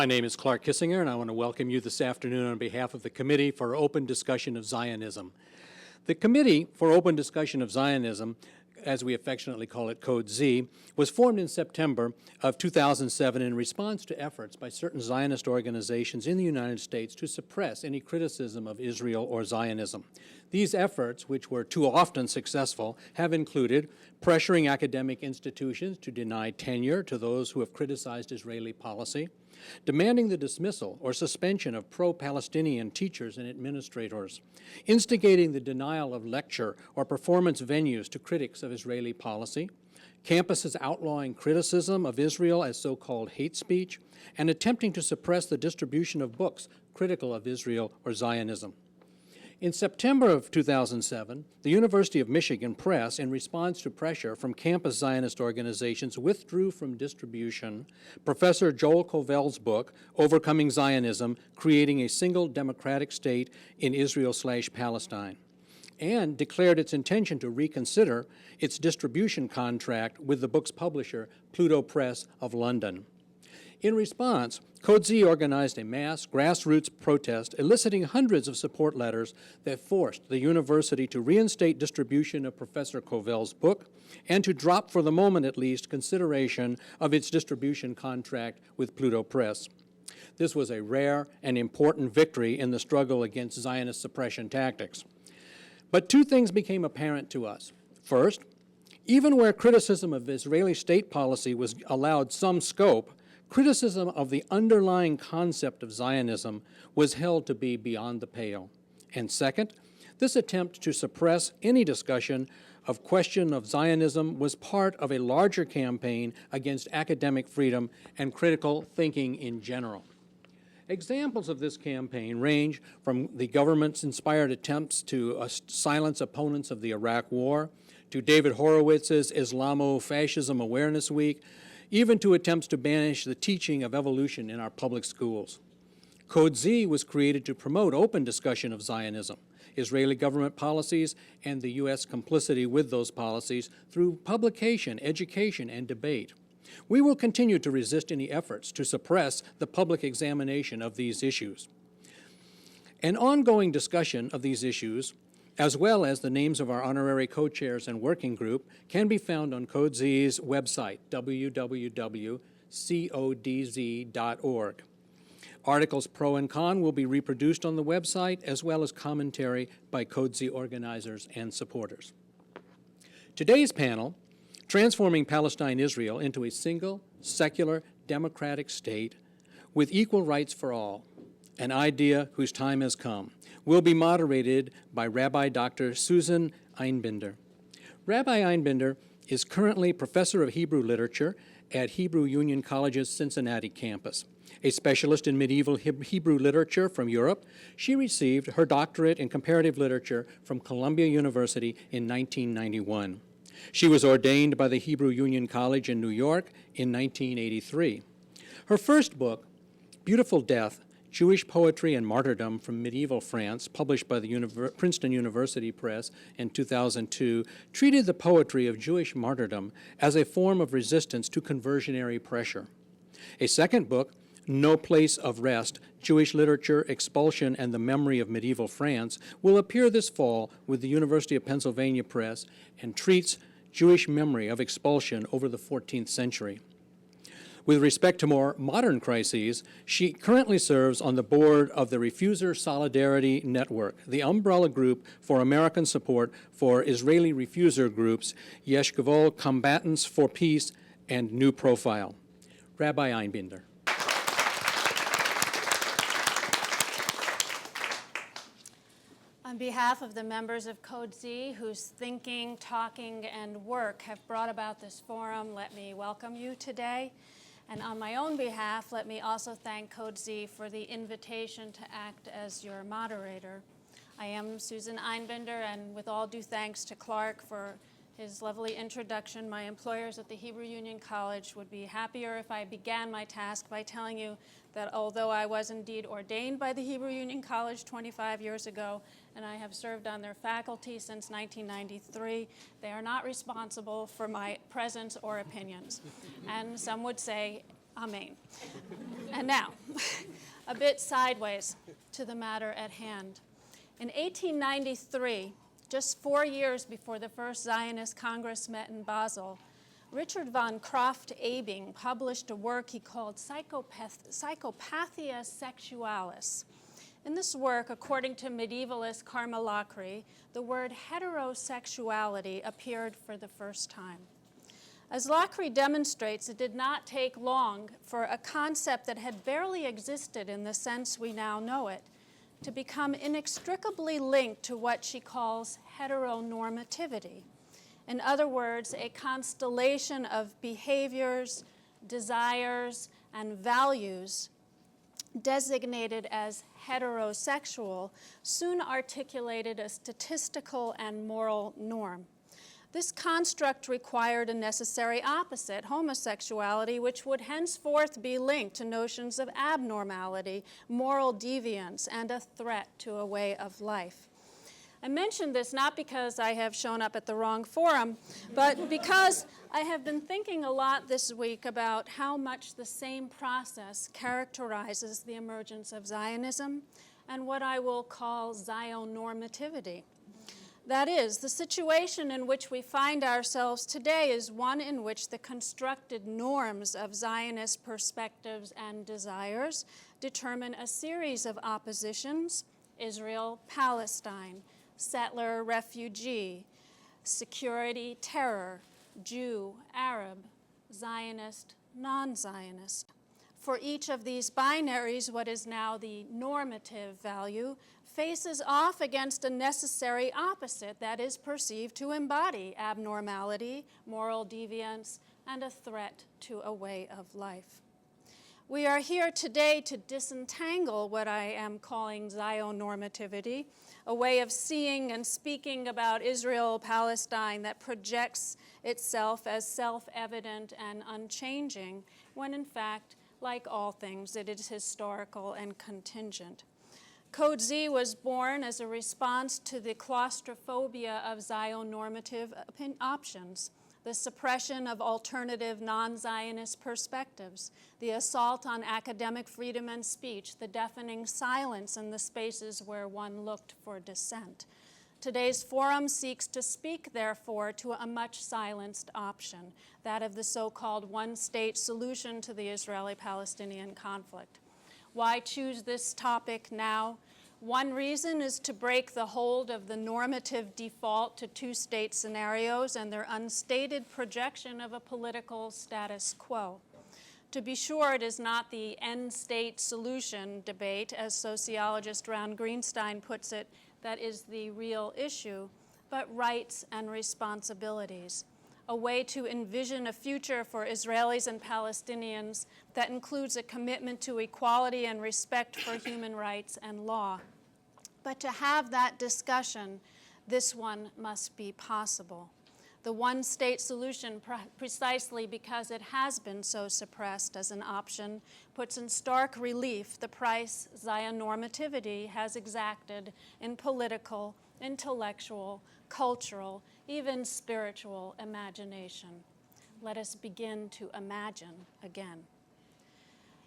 My name is Clark Kissinger, and I want to welcome you this afternoon on behalf of the Committee for Open Discussion of Zionism. The Committee for Open Discussion of Zionism, as we affectionately call it Code Z, was formed in September of 2007 in response to efforts by certain Zionist organizations in the United States to suppress any criticism of Israel or Zionism. These efforts, which were too often successful, have included pressuring academic institutions to deny tenure to those who have criticized Israeli policy, demanding the dismissal or suspension of pro-Palestinian teachers and administrators, instigating the denial of lecture or performance venues to critics of Israeli policy, campuses outlawing criticism of Israel as so-called hate speech, and attempting to suppress the distribution of books critical of Israel or Zionism. In September of 2007, the University of Michigan Press, in response to pressure from campus Zionist organizations, withdrew from distribution Professor Joel Kovel's book, Overcoming Zionism, Creating a Single Democratic State in Israel/Palestine, and declared its intention to reconsider its distribution contract with the book's publisher, Pluto Press of London. In response, Code Z organized a mass grassroots protest eliciting hundreds of support letters that forced the university to reinstate distribution of Professor Kovel's book and to drop, for the moment at least, consideration of its distribution contract with Pluto Press. This was a rare and important victory in the struggle against Zionist suppression tactics. But two things became apparent to us. First, even where criticism of Israeli state policy was allowed some scope, criticism of the underlying concept of Zionism was held to be beyond the pale. And second, this attempt to suppress any discussion of question of Zionism was part of a larger campaign against academic freedom and critical thinking in general. Examples of this campaign range from the government's inspired attempts to silence opponents of the Iraq War, to David Horowitz's Islamo-Fascism Awareness Week, even to attempts to banish the teaching of evolution in our public schools. Code Z was created to promote open discussion of Zionism, Israeli government policies, and the U.S. complicity with those policies through publication, education, and debate. We will continue to resist any efforts to suppress the public examination of these issues. An ongoing discussion of these issues, as well as the names of our honorary co-chairs and working group, can be found on Code Z's website, www.codz.org. Articles pro and con will be reproduced on the website, as well as commentary by Code Z organizers and supporters. Today's panel, Transforming Palestine-Israel into a Single, Secular, Democratic State with Equal Rights for All, an idea whose time has come, will be moderated by Rabbi Dr. Susan Einbinder. Rabbi Einbinder is currently Professor of Hebrew Literature at Hebrew Union College's Cincinnati campus. A specialist in medieval Hebrew literature from Europe, she received her doctorate in comparative literature from Columbia University in 1991. She was ordained by the Hebrew Union College in New York in 1983. Her first book, Beautiful Death, Jewish Poetry and Martyrdom from Medieval France, published by the Princeton University Press in 2002, treated the poetry of Jewish martyrdom as a form of resistance to conversionary pressure. A second book, No Place of Rest, Jewish Literature, Expulsion, and the Memory of Medieval France, will appear this fall with the University of Pennsylvania Press and treats Jewish memory of expulsion over the 14th century. With respect to more modern crises, she currently serves on the board of the Refuser Solidarity Network, the umbrella group for American support for Israeli refuser groups, Yesh Gevol, Combatants for Peace, and New Profile. Rabbi Einbinder. On behalf of the members of Code Z, whose thinking, talking, and work have brought about this forum, let me welcome you today. And on my own behalf, let me also thank Code Z for the invitation to act as your moderator. I am Susan Einbinder, and with all due thanks to Clark for his lovely introduction, my employers at the Hebrew Union College would be happier if I began my task by telling you that although I was indeed ordained by the Hebrew Union College 25 years ago, and I have served on their faculty since 1993, they are not responsible for my presence or opinions. And some would say, Amen. And now, a bit sideways to the matter at hand. In 1893, just 4 years before the first Zionist Congress met in Basel, Richard von Krafft-Ebing published a work he called Psychopathia Sexualis. In this work, according to medievalist Karma Lachri, the word heterosexuality appeared for the first time. As Lachri demonstrates, it did not take long for a concept that had barely existed in the sense we now know it to become inextricably linked to what she calls heteronormativity. In other words, a constellation of behaviors, desires, and values designated as heterosexual soon articulated a statistical and moral norm. This construct required a necessary opposite, homosexuality, which would henceforth be linked to notions of abnormality, moral deviance, and a threat to a way of life. I mention this not because I have shown up at the wrong forum, but because I have been thinking a lot this week about how much the same process characterizes the emergence of Zionism and what I will call zionormativity. That is, the situation in which we find ourselves today is one in which the constructed norms of Zionist perspectives and desires determine a series of oppositions: Israel, Palestine, settler, refugee, security, terror, Jew, Arab, Zionist, non-Zionist. For each of these binaries, what is now the normative value faces off against a necessary opposite that is perceived to embody abnormality, moral deviance, and a threat to a way of life. We are here today to disentangle what I am calling zionormativity, a way of seeing and speaking about Israel, Palestine that projects itself as self-evident and unchanging, when in fact, like all things, it is historical and contingent. Code Z was born as a response to the claustrophobia of zionormative options, the suppression of alternative non-Zionist perspectives, the assault on academic freedom and speech, the deafening silence in the spaces where one looked for dissent. Today's forum seeks to speak, therefore, to a much silenced option, that of the so-called one-state solution to the Israeli-Palestinian conflict. Why choose this topic now? One reason is to break the hold of the normative default to two-state scenarios and their unstated projection of a political status quo. To be sure, it is not the end-state solution debate, as sociologist Ron Greenstein puts it, that is the real issue, but rights and responsibilities. A way to envision a future for Israelis and Palestinians that includes a commitment to equality and respect for human rights and law. But to have that discussion, this one must be possible. The one-state solution, precisely because it has been so suppressed as an option, puts in stark relief the price zionormativity has exacted in political, intellectual, cultural, even spiritual imagination. Let us begin to imagine again.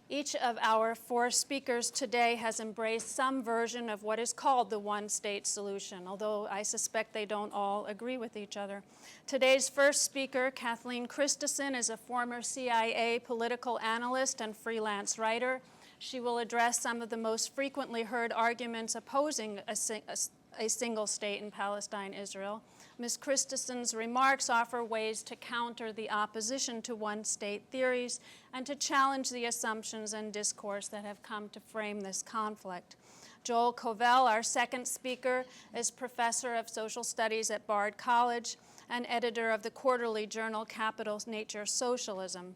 Each of our four speakers today has embraced some version of what is called the one-state solution, although I suspect they don't all agree with each other. Today's first speaker, Kathleen Christison, is a former CIA political analyst and freelance writer. She will address some of the most frequently heard arguments opposing a single state in Palestine, Israel. Ms. Christison's remarks offer ways to counter the opposition to one-state theories and to challenge the assumptions and discourse that have come to frame this conflict. Joel Kovel, our second speaker, is professor of social studies at Bard College and editor of the quarterly journal Capital Nature Socialism.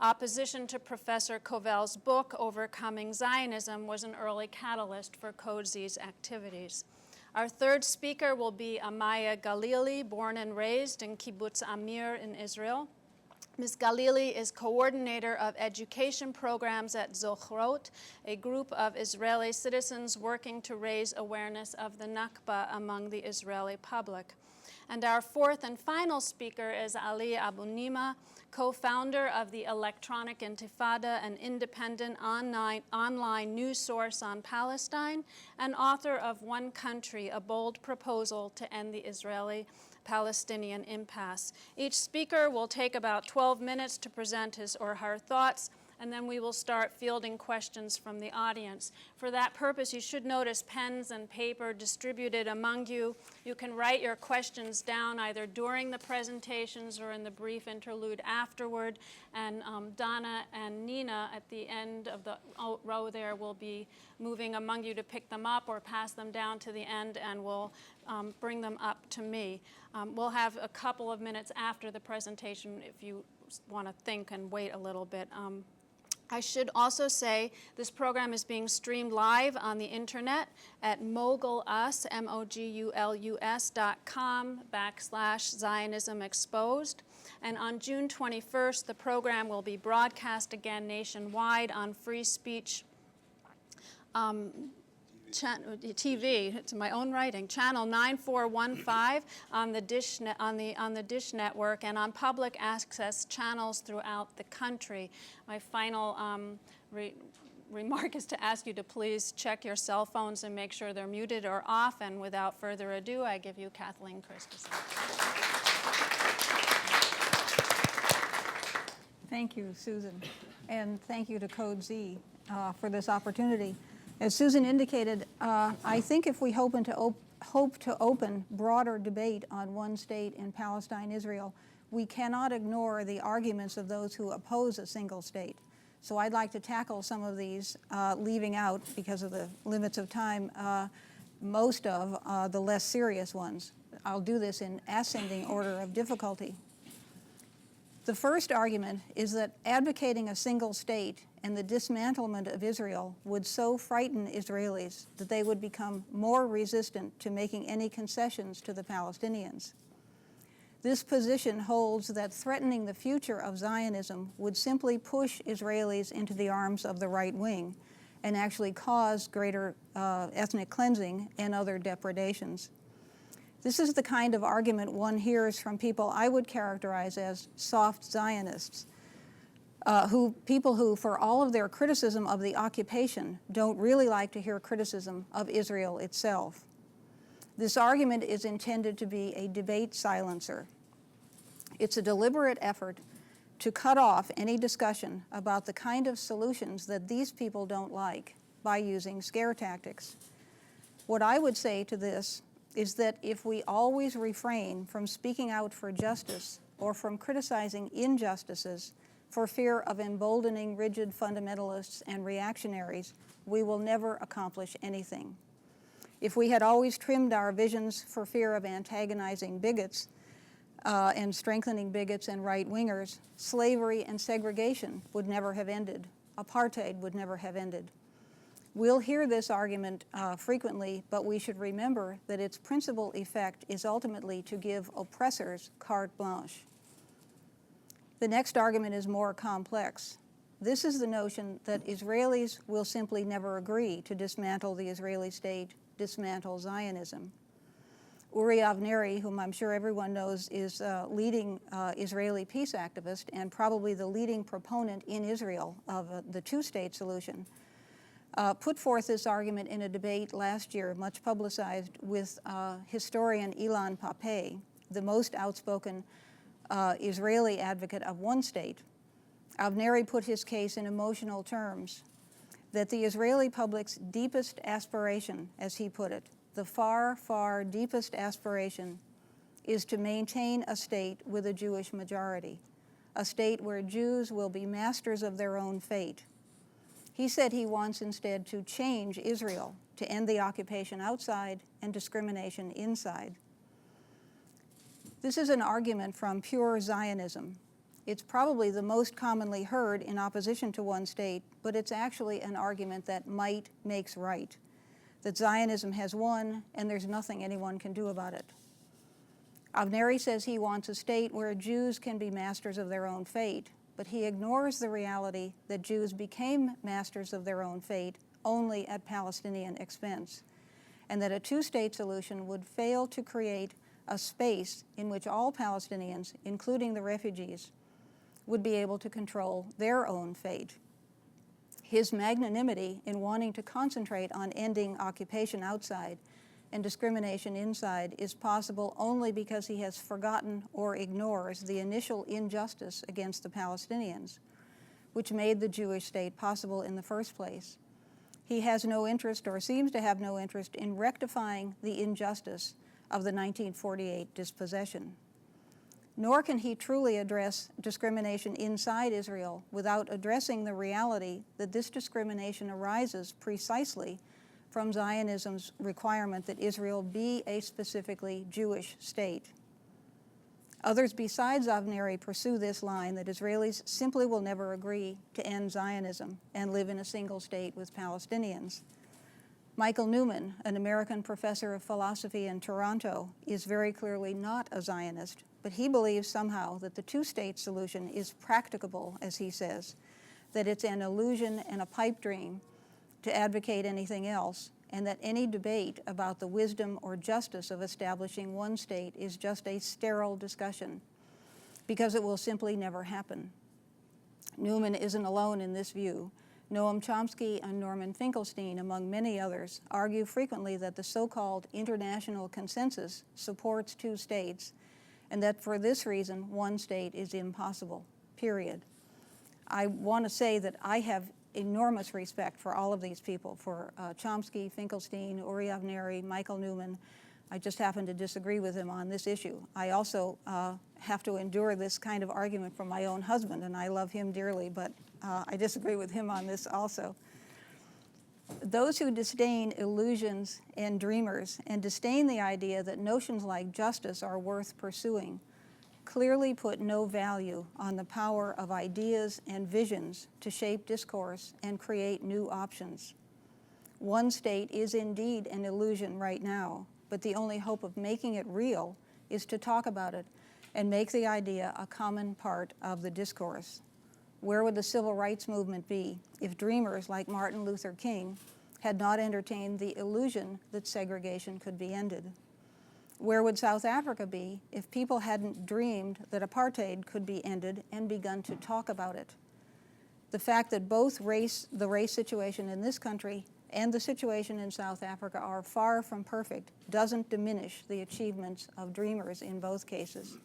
Opposition to Professor Kovel's book, Overcoming Zionism, was an early catalyst for Code Z's activities. Our third speaker will be Amaya Galili, born and raised in Kibbutz Amir in Israel. Ms. Galili is coordinator of education programs at Zochrot, a group of Israeli citizens working to raise awareness of the Nakba among the Israeli public. And our fourth and final speaker is Ali Abunimah, co-founder of the Electronic Intifada, an independent online news source on Palestine, and author of One Country, A Bold Proposal to End the Israeli-Palestinian Impasse. Each speaker will take about 12 minutes to present his or her thoughts, and then we will start fielding questions from the audience. For that purpose, you should notice pens and paper distributed among you. You can write your questions down either during the presentations or in the brief interlude afterward. And Donna and Nina at the end of the row there will be moving among you to pick them up or pass them down to the end, and we'll bring them up to me. We'll have a couple of minutes after the presentation if you want to think and wait a little bit. I should also say this program is being streamed live on the internet at mogulus, mogulus.com/Zionism Exposed. And on June 21st, the program will be broadcast again nationwide on free speech TV, it's my own writing, channel 9415 on the DishNetwork, and on public access channels throughout the country. My final remark is to ask you to please check your cell phones and make sure they're muted or off. And without further ado, I give you Kathleen Cristison. Thank you, Susan, and thank you to Code Z for this opportunity. As Susan indicated, I think if we hope to open broader debate on one state in Palestine, Israel, we cannot ignore the arguments of those who oppose a single state. So I'd like to tackle some of these, leaving out, because of the limits of time, most of the less serious ones. I'll do this in ascending order of difficulty. The first argument is that advocating a single state and the dismantlement of Israel would so frighten Israelis that they would become more resistant to making any concessions to the Palestinians. This position holds that threatening the future of Zionism would simply push Israelis into the arms of the right wing and actually cause greater ethnic cleansing and other depredations. This is the kind of argument one hears from people I would characterize as soft Zionists, people who, for all of their criticism of the occupation, don't really like to hear criticism of Israel itself. This argument is intended to be a debate silencer. It's a deliberate effort to cut off any discussion about the kind of solutions that these people don't like by using scare tactics. What I would say to this is that if we always refrain from speaking out for justice or from criticizing injustices for fear of emboldening rigid fundamentalists and reactionaries, we will never accomplish anything. If we had always trimmed our visions for fear of antagonizing bigots and strengthening bigots and right-wingers, slavery and segregation would never have ended. Apartheid would never have ended. We'll hear this argument frequently, but we should remember that its principal effect is ultimately to give oppressors carte blanche. The next argument is more complex. This is the notion that Israelis will simply never agree to dismantle the Israeli state, dismantle Zionism. Uri Avneri, whom I'm sure everyone knows, is a leading Israeli peace activist and probably the leading proponent in Israel of the two-state solution, put forth this argument in a debate last year, much publicized, with historian Ilan Pappé, the most outspoken Israeli advocate of one state. Avneri put his case in emotional terms, that the Israeli public's deepest aspiration, as he put it, the far, far deepest aspiration, is to maintain a state with a Jewish majority, a state where Jews will be masters of their own fate. He said he wants instead to change Israel, to end the occupation outside and discrimination inside. This is an argument from pure Zionism. It's probably the most commonly heard in opposition to one state, but it's actually an argument that might makes right, that Zionism has won and there's nothing anyone can do about it. Avneri says he wants a state where Jews can be masters of their own fate, but he ignores the reality that Jews became masters of their own fate only at Palestinian expense, and that a two-state solution would fail to create a space in which all Palestinians, including the refugees, would be able to control their own fate. His magnanimity in wanting to concentrate on ending occupation outside and discrimination inside is possible only because he has forgotten or ignores the initial injustice against the Palestinians, which made the Jewish state possible in the first place. He has no interest, or seems to have no interest, in rectifying the injustice of the 1948 dispossession. Nor can he truly address discrimination inside Israel without addressing the reality that this discrimination arises precisely from Zionism's requirement that Israel be a specifically Jewish state. Others besides Avneri pursue this line that Israelis simply will never agree to end Zionism and live in a single state with Palestinians. Michael Newman, an American professor of philosophy in Toronto, is very clearly not a Zionist, but he believes somehow that the two-state solution is practicable, as he says, that it's an illusion and a pipe dream to advocate anything else, and that any debate about the wisdom or justice of establishing one state is just a sterile discussion, because it will simply never happen. Newman isn't alone in this view. Noam Chomsky and Norman Finkelstein, among many others, argue frequently that the so-called international consensus supports two states, and that for this reason, one state is impossible, period. I want to say that I have enormous respect for all of these people, for Chomsky, Finkelstein, Uri Avneri, Michael Newman. I just happen to disagree with him on this issue. I also have to endure this kind of argument from my own husband, and I love him dearly, but I disagree with him on this also. Those who disdain illusions and dreamers and disdain the idea that notions like justice are worth pursuing clearly put no value on the power of ideas and visions to shape discourse and create new options. One state is indeed an illusion right now, but the only hope of making it real is to talk about it and make the idea a common part of the discourse. Where would the civil rights movement be if dreamers like Martin Luther King had not entertained the illusion that segregation could be ended? Where would South Africa be if people hadn't dreamed that apartheid could be ended and begun to talk about it? The fact that both the race situation in this country and the situation in South Africa are far from perfect doesn't diminish the achievements of dreamers in both cases.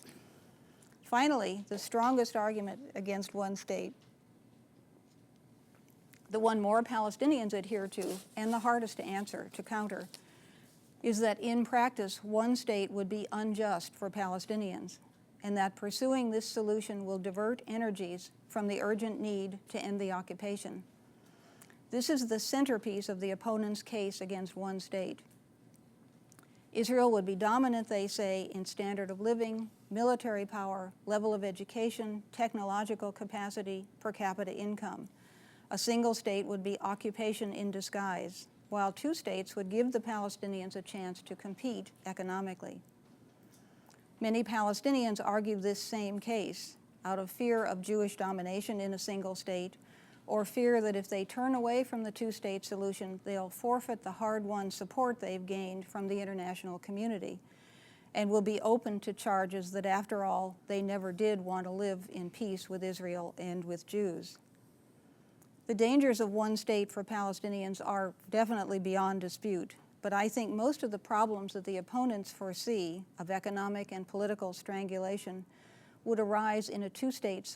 Finally, the strongest argument against one state, the one more Palestinians adhere to and the hardest to counter, is that in practice, one state would be unjust for Palestinians, and that pursuing this solution will divert energies from the urgent need to end the occupation. This is the centerpiece of the opponent's case against one state. Israel would be dominant, they say, in standard of living, military power, level of education, technological capacity, per capita income. A single state would be occupation in disguise, while two states would give the Palestinians a chance to compete economically. Many Palestinians argue this same case out of fear of Jewish domination in a single state, or fear that if they turn away from the two-state solution, they'll forfeit the hard-won support they've gained from the international community, and will be open to charges that, after all, they never did want to live in peace with Israel and with Jews. The dangers of one state for Palestinians are definitely beyond dispute, but I think most of the problems that the opponents foresee of economic and political strangulation would arise in a two-state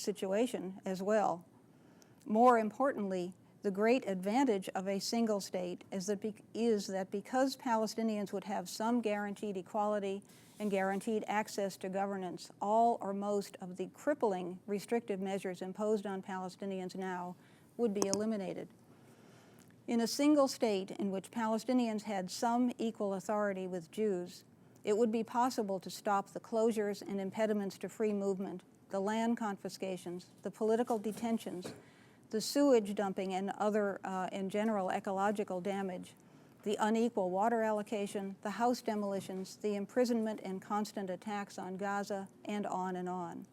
situation as well. More importantly, the great advantage of a single state is that because Palestinians would have some guaranteed equality and guaranteed access to governance, all or most of the crippling restrictive measures imposed on Palestinians now would be eliminated. In a single state in which Palestinians had some equal authority with Jews, it would be possible to stop the closures and impediments to free movement, the land confiscations, the political detentions, the sewage dumping and other, in general, ecological damage, the unequal water allocation, the house demolitions, the imprisonment and constant attacks on Gaza, and on and on.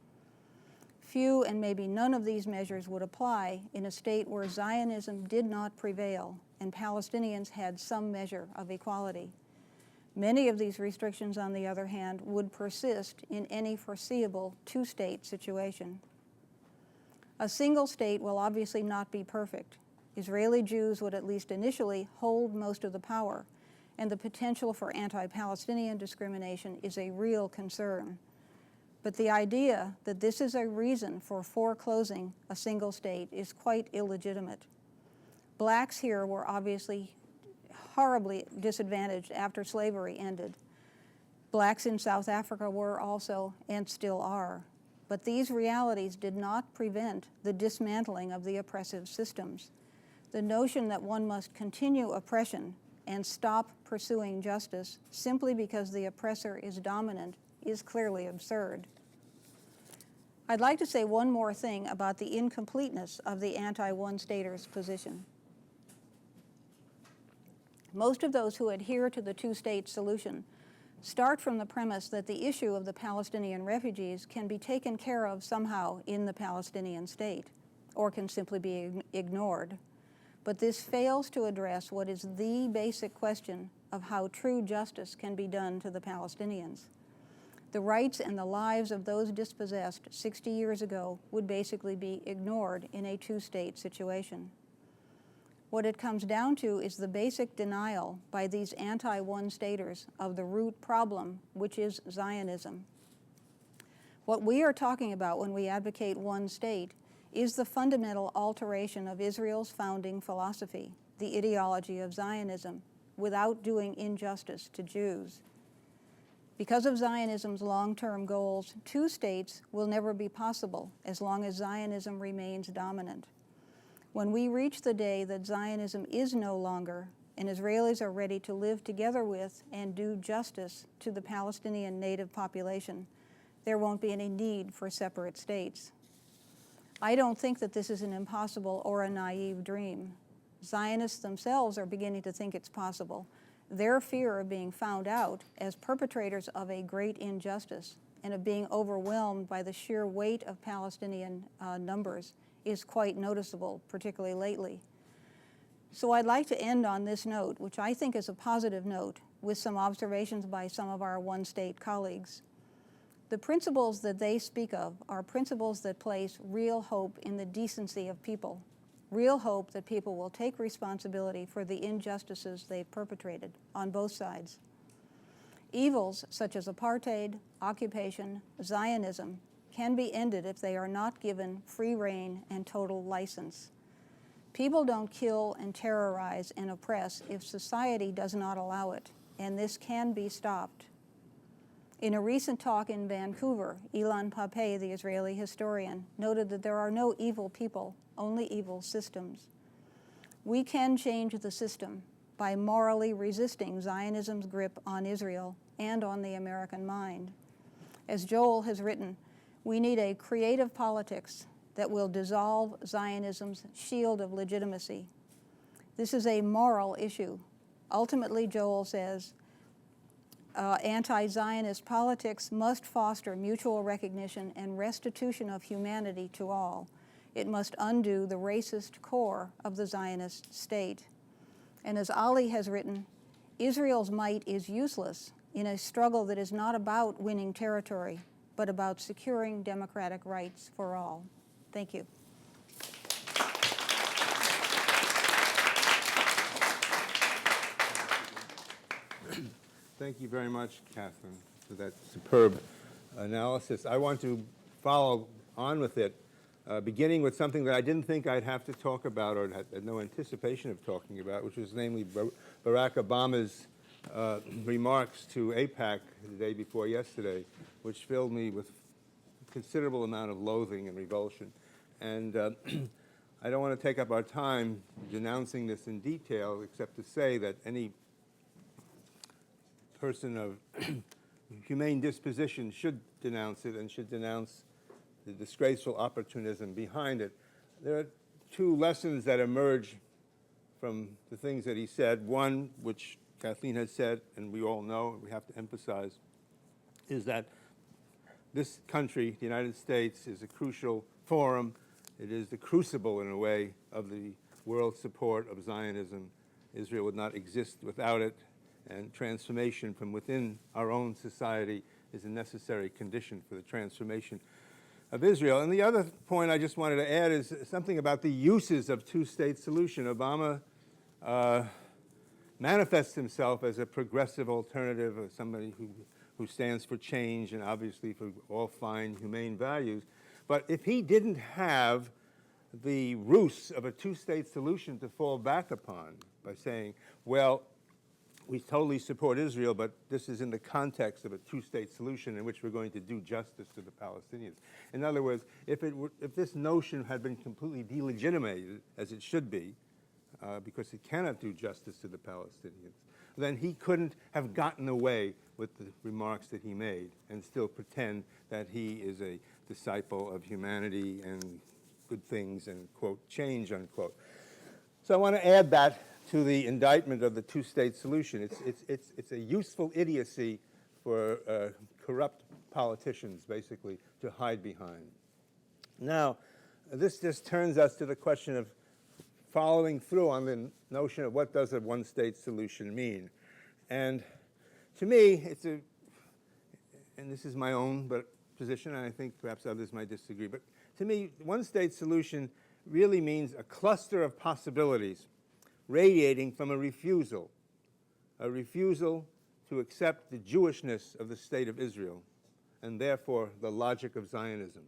Few and maybe none of these measures would apply in a state where Zionism did not prevail and Palestinians had some measure of equality. Many of these restrictions, on the other hand, would persist in any foreseeable two-state situation. A single state will obviously not be perfect. Israeli Jews would at least initially hold most of the power, and the potential for anti-Palestinian discrimination is a real concern. But the idea that this is a reason for foreclosing a single state is quite illegitimate. Blacks here were obviously horribly disadvantaged after slavery ended. Blacks in South Africa were also, and still are. But these realities did not prevent the dismantling of the oppressive systems. The notion that one must continue oppression and stop pursuing justice simply because the oppressor is dominant is clearly absurd. I'd like to say one more thing about the incompleteness of the anti-one-staters position. Most of those who adhere to the two-state solution start from the premise that the issue of the Palestinian refugees can be taken care of somehow in the Palestinian state, or can simply be ignored. But this fails to address what is the basic question of how true justice can be done to the Palestinians. The rights and the lives of those dispossessed 60 years ago would basically be ignored in a two-state situation. What it comes down to is the basic denial by these anti-one-staters of the root problem, which is Zionism. What we are talking about when we advocate one state is the fundamental alteration of Israel's founding philosophy, the ideology of Zionism, without doing injustice to Jews. Because of Zionism's long-term goals, two states will never be possible as long as Zionism remains dominant. When we reach the day that Zionism is no longer, and Israelis are ready to live together with and do justice to the Palestinian native population, there won't be any need for separate states. I don't think that this is an impossible or a naive dream. Zionists themselves are beginning to think it's possible. Their fear of being found out as perpetrators of a great injustice and of being overwhelmed by the sheer weight of Palestinian numbers is quite noticeable, particularly lately. So I'd like to end on this note, which I think is a positive note, with some observations by some of our one-state colleagues. The principles that they speak of are principles that place real hope in the decency of people, real hope that people will take responsibility for the injustices they've perpetrated on both sides. Evils such as apartheid, occupation, Zionism can be ended if they are not given free rein and total license. People don't kill and terrorize and oppress if society does not allow it, and this can be stopped. In a recent talk in Vancouver, Ilan Pappé, the Israeli historian, noted that there are no evil people, only evil systems. We can change the system by morally resisting Zionism's grip on Israel and on the American mind. As Joel has written, we need a creative politics that will dissolve Zionism's shield of legitimacy. This is a moral issue. Ultimately, Joel says, anti-Zionist politics must foster mutual recognition and restitution of humanity to all. It must undo the racist core of the Zionist state. And as Ali has written, Israel's might is useless in a struggle that is not about winning territory, but about securing democratic rights for all. Thank you. Thank you very much, Catherine, for that superb analysis. I want to follow on with it, beginning with something that I didn't think I'd have to talk about or had no anticipation of talking about, which was namely Barack Obama's remarks to AIPAC the day before yesterday, which filled me with a considerable amount of loathing and revulsion. And I don't want to take up our time denouncing this in detail, except to say that any person of humane disposition should denounce it and should denounce the disgraceful opportunism behind it. There are two lessons that emerge from the things that he said. One, which Kathleen has said, and we all know, we have to emphasize, is that this country, the United States, is a crucial forum. It is the crucible, in a way, of the world support of Zionism. Israel would not exist without it. and transformation from within our own society is a necessary condition for the transformation of Israel. And the other point I just wanted to add is something about the uses of two-state solution. Obama manifests himself as a progressive alternative, as somebody who stands for change and obviously for all fine, humane values. But if he didn't have the ruse of a two-state solution to fall back upon by saying, well, we totally support Israel, but this is in the context of a two-state solution in which we're going to do justice to the Palestinians. In other words, if this notion had been completely delegitimated, as it should be, because it cannot do justice to the Palestinians, then he couldn't have gotten away with the remarks that he made and still pretend that he is a disciple of humanity and good things and, quote, change, unquote. So I want to add that to the indictment of the two-state solution. It's a useful idiocy for corrupt politicians, basically, to hide behind. Now, this just turns us to the question of following through on the notion of what does a one-state solution mean. And to me, and this is my own position, and I think perhaps others might disagree, but to me, one-state solution really means a cluster of possibilities radiating from a refusal to accept the Jewishness of the state of Israel, and therefore the logic of Zionism.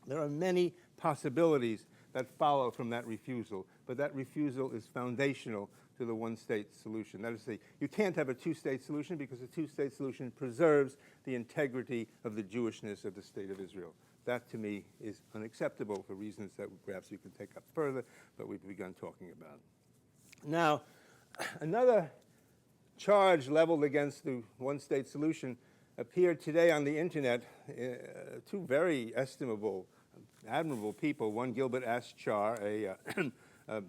There are many possibilities that follow from that refusal, but that refusal is foundational to the one-state solution. That is to say, you can't have a two-state solution because a two-state solution preserves the integrity of the Jewishness of the state of Israel. That, to me, is unacceptable for reasons that perhaps you can take up further, but we've begun talking about. Now, another charge leveled against the one-state solution appeared today on the internet. Two very estimable, admirable people, one Gilbert Aschar, a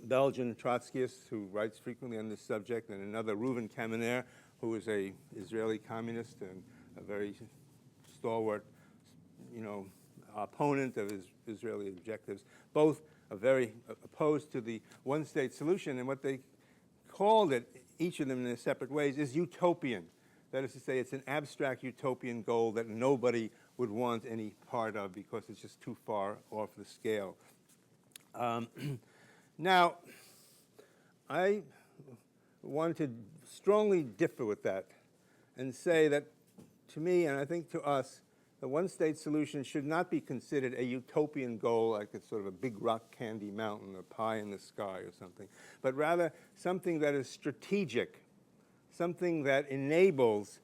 Belgian Trotskyist who writes frequently on this subject, and another Reuven Kaminer, who is an Israeli communist and a very stalwart, opponent of Israeli objectives, both are very opposed to the one-state solution, and what they called it, each of them in their separate ways, is utopian. That is to say, it's an abstract utopian goal that nobody would want any part of because it's just too far off the scale. Now, I want to strongly differ with that and say that to me, and I think to us, the one-state solution should not be considered a utopian goal like it's sort of a big rock candy mountain or pie in the sky or something, but rather something that is strategic, something that enables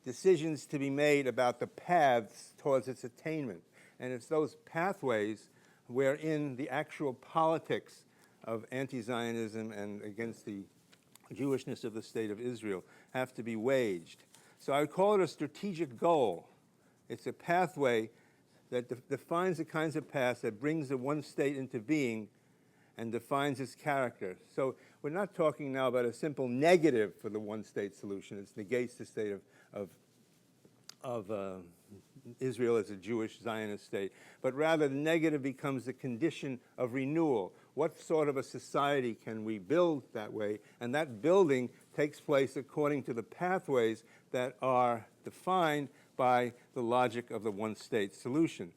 decisions to be made about the paths towards its attainment. And it's those pathways wherein the actual politics of anti-Zionism and against the Jewishness of the state of Israel have to be waged. So I would call it a strategic goal. It's a pathway that defines the kinds of paths that brings the one state into being and defines its character. So we're not talking now about a simple negative for the one-state solution. It negates the state of Israel as a Jewish Zionist state, but rather the negative becomes the condition of renewal. What sort of a society can we build that way? And that building takes place according to the pathways that are defined by the logic of the one-state solution.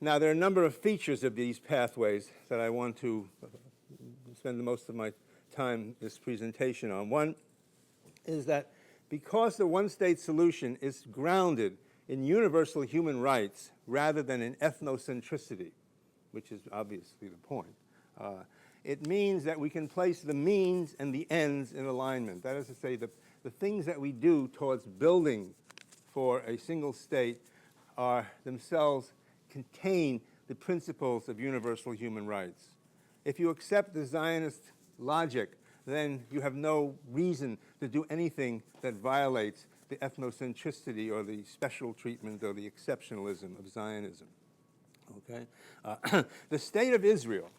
Now, there are a number of features of these pathways that I want to spend most of my time this presentation on. One is that because the one-state solution is grounded in universal human rights rather than in ethnocentricity, which is obviously the point, it means that we can place the means and the ends in alignment. That is to say, the things that we do towards building for a single state are themselves contain the principles of universal human rights. If you accept the Zionist logic, then you have no reason to do anything that violates the ethnocentricity or the special treatment or the exceptionalism of Zionism. Okay? The state of Israel,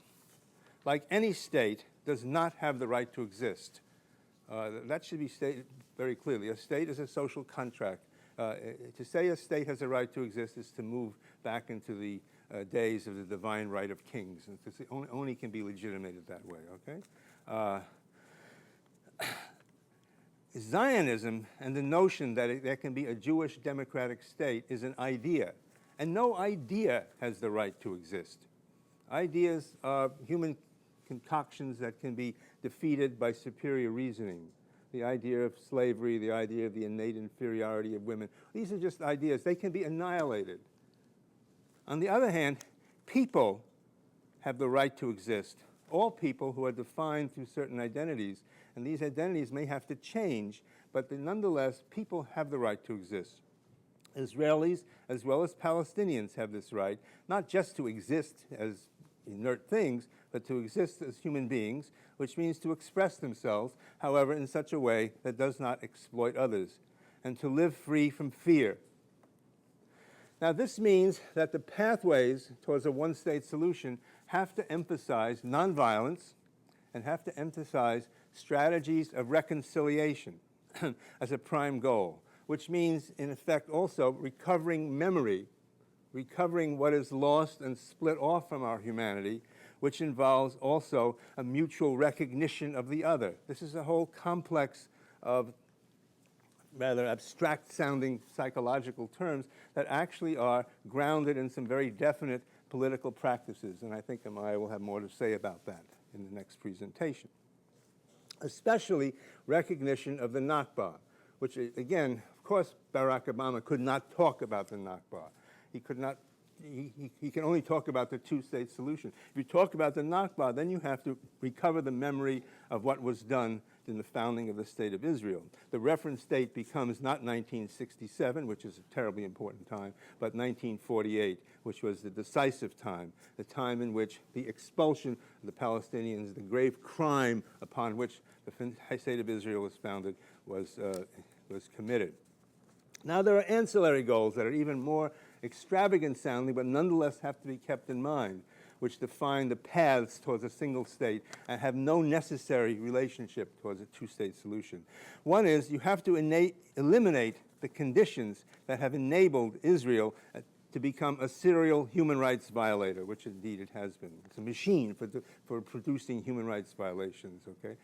like any state, does not have the right to exist. That should be stated very clearly. A state is a social contract. To say a state has a right to exist is to move back into the days of the divine right of kings. And to say only can be legitimated that way, okay? Zionism and the notion that there can be a Jewish democratic state is an idea, and no idea has the right to exist. Ideas are human concoctions that can be defeated by superior reasoning. The idea of slavery, the idea of the innate inferiority of women, these are just ideas. They can be annihilated. On the other hand, people have the right to exist. All people who are defined through certain identities, and these identities may have to change, but nonetheless, people have the right to exist. Israelis, as well as Palestinians, have this right, not just to exist as inert things, but to exist as human beings, which means to express themselves, however, in such a way that does not exploit others, and to live free from fear. Now, this means that the pathways towards a one-state solution have to emphasize nonviolence and have to emphasize strategies of reconciliation as a prime goal, which means, in effect, also recovering memory, recovering what is lost and split off from our humanity, which involves also a mutual recognition of the other. This is a whole complex of rather abstract-sounding psychological terms that actually are grounded in some very definite political practices, and I think Amaya will have more to say about that in the next presentation. Especially recognition of the Nakba, which, again, of course, Barack Obama could not talk about the Nakba. He could not. He can only talk about the two-state solution. If you talk about the Nakba, then you have to recover the memory of what was done in the founding of the State of Israel. The reference date becomes not 1967, which is a terribly important time, but 1948, which was the decisive time, the time in which the expulsion of the Palestinians, the grave crime upon which the State of Israel was founded, was committed. Now, there are ancillary goals that are even more extravagant sounding, but nonetheless have to be kept in mind, which define the paths towards a single state and have no necessary relationship towards a two-state solution. One is you have to eliminate the conditions that have enabled Israel to become a serial human rights violator, which indeed it has been. It's a machine for producing human rights violations, okay?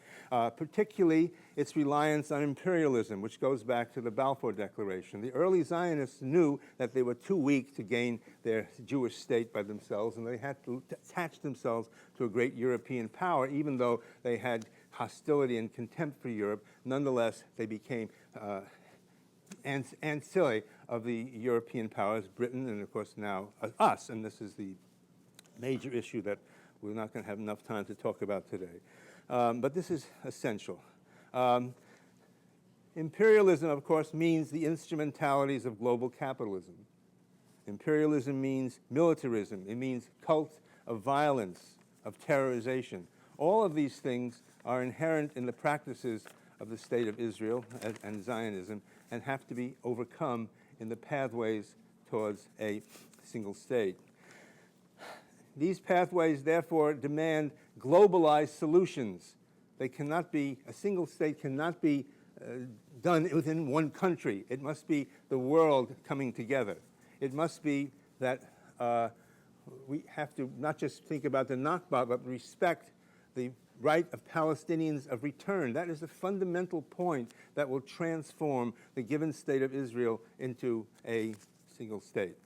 Particularly its reliance on imperialism, which goes back to the Balfour Declaration. The early Zionists knew that they were too weak to gain their Jewish state by themselves, and they had to attach themselves to a great European power, even though they had hostility and contempt for Europe. Nonetheless, they became ancillary of the European powers, Britain, and of course now us, and this is the major issue that we're not going to have enough time to talk about today. But this is essential. Imperialism, of course, means the instrumentalities of global capitalism. Imperialism means militarism. It means cult of violence, of terrorization. All of these things are inherent in the practices of the State of Israel and Zionism, and have to be overcome in the pathways towards a single state. These pathways, therefore, demand globalized solutions. They cannot be, a single state cannot be done within one country. It must be the world coming together. It must be that we have to not just think about the Nakba, but respect the right of Palestinians of return. That is a fundamental point that will transform the given state of Israel into a single state.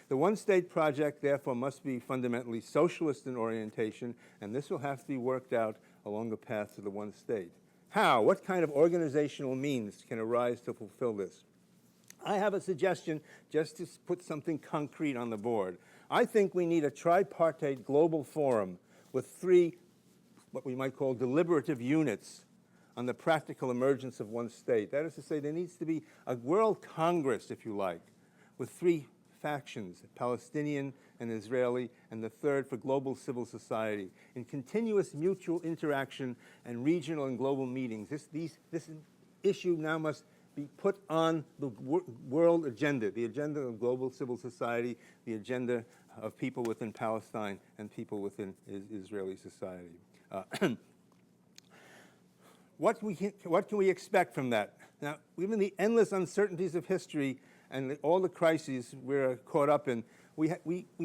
The one-state project, therefore, must be fundamentally socialist in orientation, and this will have to be worked out along the path to the one state. How? What kind of organizational means can arise to fulfill this? I have a suggestion just to put something concrete on the board. I think we need a tripartite global forum with three what we might call deliberative units on the practical emergence of one state. That is to say, there needs to be a world congress, if you like, with three factions, Palestinian and Israeli, and the third for global civil society, in continuous mutual interaction and regional and global meetings. This issue now must be put on the world agenda, the agenda of global civil society, the agenda of people within Palestine and people within Israeli society. What can we expect from that? Now, given the endless uncertainties of history and all the crises we're caught up in, we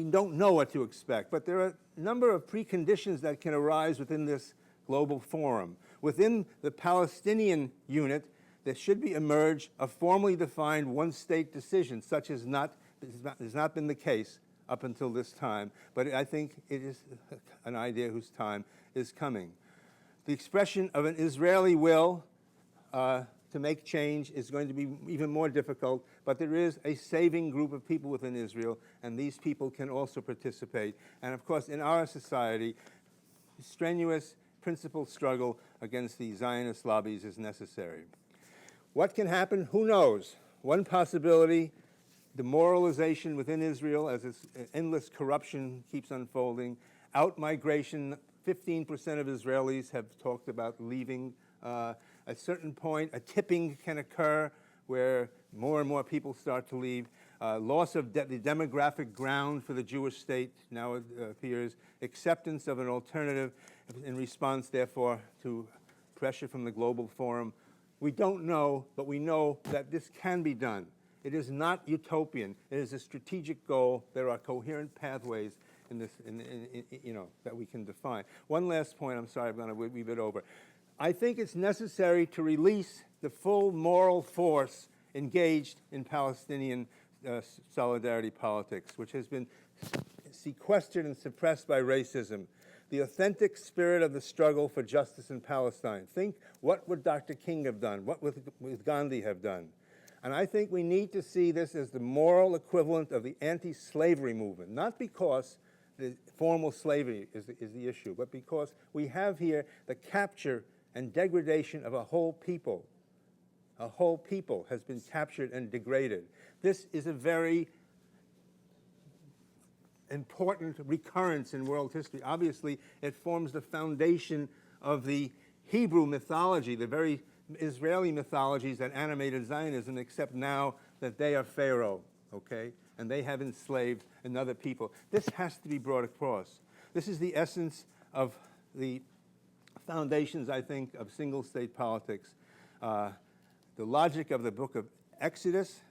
don't know what to expect. But there are a number of preconditions that can arise within this global forum. Within the Palestinian unit, there should be emerge a formally defined one-state decision, such as has not been the case up until this time, but I think it is an idea whose time is coming. The expression of an Israeli will to make change is going to be even more difficult, but there is a saving group of people within Israel, and these people can also participate. And of course, in our society, strenuous, principled struggle against the Zionist lobbies is necessary. What can happen? Who knows? One possibility, demoralization within Israel as its endless corruption keeps unfolding, out-migration. 15% of Israelis have talked about leaving. At a certain point, a tipping can occur where more and more people start to leave. Loss of the demographic ground for the Jewish state now appears. Acceptance of an alternative in response, therefore, to pressure from the global forum. We don't know, but we know that this can be done. It is not utopian. It is a strategic goal. There are coherent pathways in this, that we can define. One last point. I'm sorry, I'm going to weave it over. I think it's necessary to release the full moral force engaged in Palestinian solidarity politics, which has been sequestered and suppressed by racism. The authentic spirit of the struggle for justice in Palestine. Think, what would Dr. King have done? What would Gandhi have done? And I think we need to see this as the moral equivalent of the anti-slavery movement, not because the formal slavery is the issue, but because we have here the capture and degradation of a whole people. A whole people has been captured and degraded. This is a very important recurrence in world history. Obviously, it forms the foundation of the Hebrew mythology, the very Israeli mythologies that animated Zionism, except now that they are Pharaoh, okay? And they have enslaved another people. This has to be brought across. This is the essence of the foundations, I think, of single-state politics. The logic of the book of Exodus,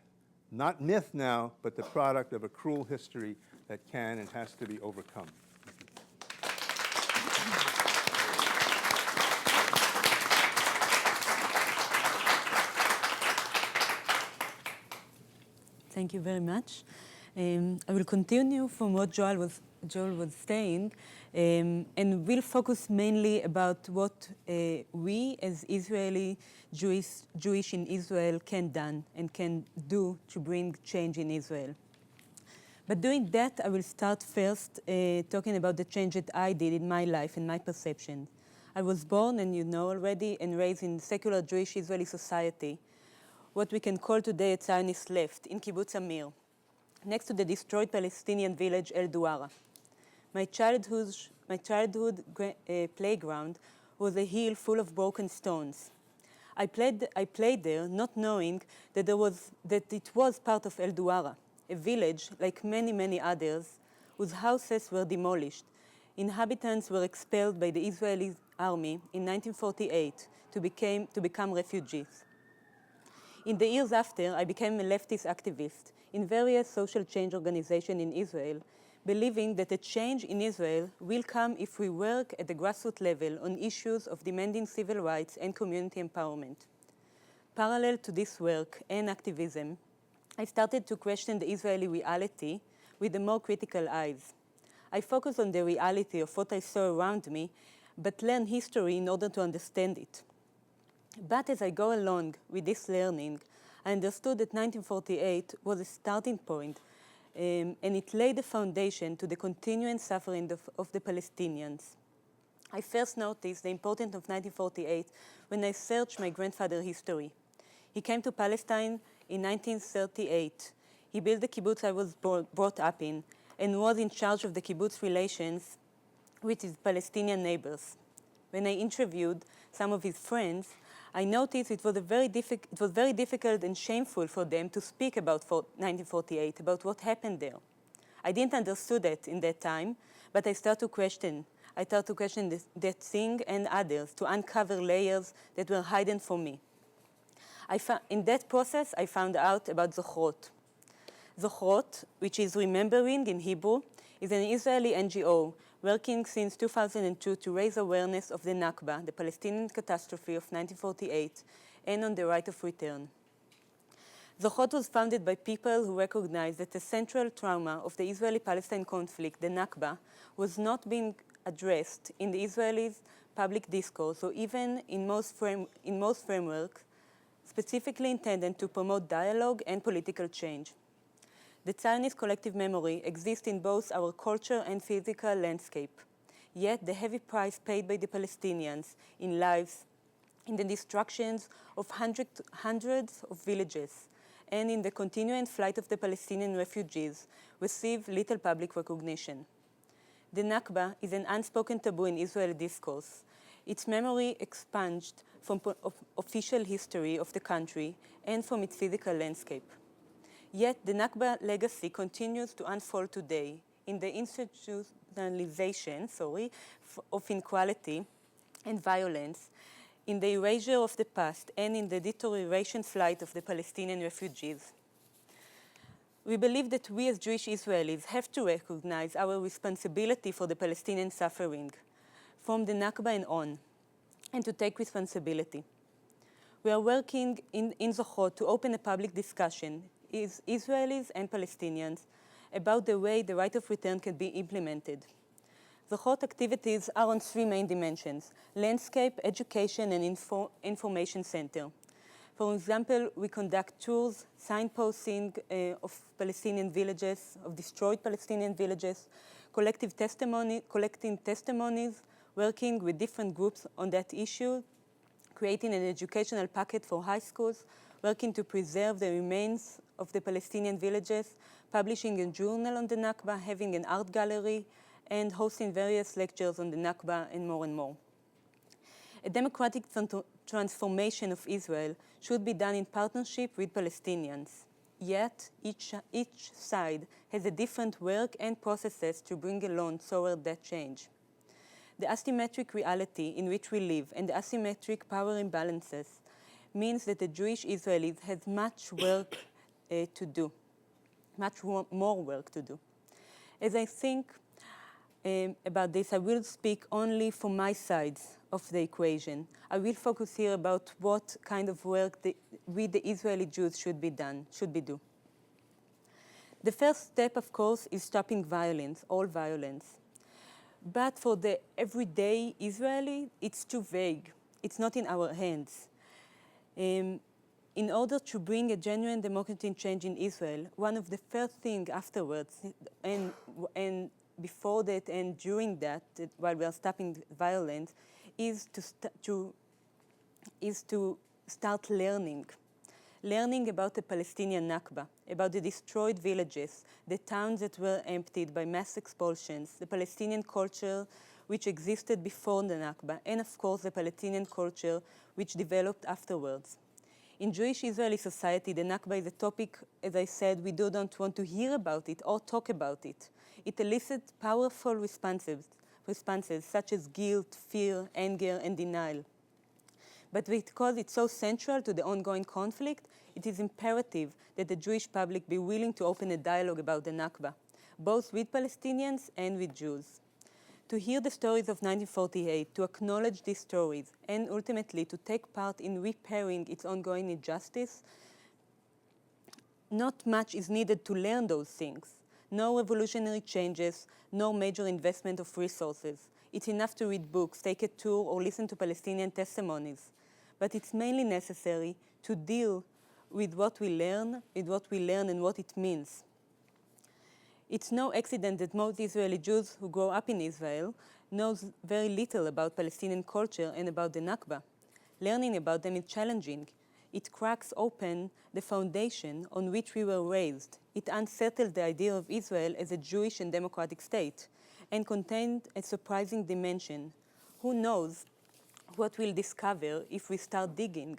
not myth now, but the product of a cruel history that can and has to be overcome. Thank you very much. I will continue from what Joel was saying, and we'll focus mainly about what we as Israeli Jewish in Israel can do to bring change in Israel. But doing that, I will start first talking about the change that I did in my life and my perception. I was born, and you know already, and raised in secular Jewish Israeli society, what we can call today a Zionist left, in Kibbutz Amir, next to the destroyed Palestinian village El Duara. My childhood playground was a hill full of broken stones. I played there not knowing that it was part of El Duara, a village like many, many others, whose houses were demolished. Inhabitants were expelled by the Israeli army in 1948 to become refugees. In the years after, I became a leftist activist in various social change organizations in Israel, believing that a change in Israel will come if we work at the grassroots level on issues of demanding civil rights and community empowerment. Parallel to this work and activism, I started to question the Israeli reality with a more critical eyes. I focused on the reality of what I saw around me, but learned history in order to understand it. But as I go along with this learning, I understood that 1948 was a starting point, and it laid the foundation to the continuing suffering of the Palestinians. I first noticed the importance of 1948 when I searched my grandfather's history. He came to Palestine in 1938. He built the kibbutz I was brought up in and was in charge of the kibbutz relations with his Palestinian neighbors. When I interviewed some of his friends, I noticed it was very difficult and shameful for them to speak about 1948, about what happened there. I didn't understand it in that time, but I started to question that thing and others to uncover layers that were hidden from me. In that process, I found out about Zochrot. Zochrot, which is remembering in Hebrew, is an Israeli NGO working since 2002 to raise awareness of the Nakba, the Palestinian catastrophe of 1948, and on the right of return. Zochrot was founded by people who recognized that the central trauma of the Israeli-Palestine conflict, the Nakba, was not being addressed in the Israelis' public discourse or even in most frameworks specifically intended to promote dialogue and political change. The Zionist collective memory exists in both our culture and physical landscape. Yet the heavy price paid by the Palestinians in lives, in the destructions of hundreds of villages, and in the continuing flight of the Palestinian refugees receive little public recognition. The Nakba is an unspoken taboo in Israeli discourse. Its memory expunged from official history of the country and from its physical landscape. Yet the Nakba legacy continues to unfold today in the institutionalization of inequality and violence, in the erasure of the past, and in the deterioration flight of the Palestinian refugees. We believe that we as Jewish Israelis have to recognize our responsibility for the Palestinian suffering from the Nakba and on, and to take responsibility. We are working in Zochrot to open a public discussion, Israelis and Palestinians, about the way the right of return can be implemented. Zochrot activities are on three main dimensions: landscape, education, and information center. For example, we conduct tours, signposting of Palestinian villages, of destroyed Palestinian villages, collecting testimonies, working with different groups on that issue, creating an educational packet for high schools, working to preserve the remains of the Palestinian villages, publishing a journal on the Nakba, having an art gallery, and hosting various lectures on the Nakba, and more and more. A democratic transformation of Israel should be done in partnership with Palestinians. Yet, each side has a different work and processes to bring along toward that change. The asymmetric reality in which we live and the asymmetric power imbalances means that the Jewish Israelis have much work to do, much more work to do. As I think about this, I will speak only from my side of the equation. I will focus here about what kind of work we, the Israeli Jews, should do. The first step, of course, is stopping violence, all violence. But for the everyday Israeli, it's too vague. It's not in our hands. In order to bring a genuine democratic change in Israel, one of the first things afterwards, and before that and during that, while we are stopping violence, is to start learning about the Palestinian Nakba, about the destroyed villages, the towns that were emptied by mass expulsions, the Palestinian culture which existed before the Nakba, and of course the Palestinian culture which developed afterwards. In Jewish Israeli society, the Nakba is a topic, as I said, we don't want to hear about it or talk about it. It elicits powerful responses such as guilt, fear, anger, and denial. But because it's so central to the ongoing conflict, it is imperative that the Jewish public be willing to open a dialogue about the Nakba, both with Palestinians and with Jews. To hear the stories of 1948, to acknowledge these stories, and ultimately to take part in repairing its ongoing injustice, not much is needed to learn those things. No revolutionary changes, no major investment of resources. It's enough to read books, take a tour, or listen to Palestinian testimonies. But it's mainly necessary to deal with what we learn and what it means. It's no accident that most Israeli Jews who grow up in Israel knows very little about Palestinian culture and about the Nakba. Learning about them is challenging. It cracks open the foundation on which we were raised. It unsettles the idea of Israel as a Jewish and democratic state, and contained a surprising dimension. Who knows what we'll discover if we start digging?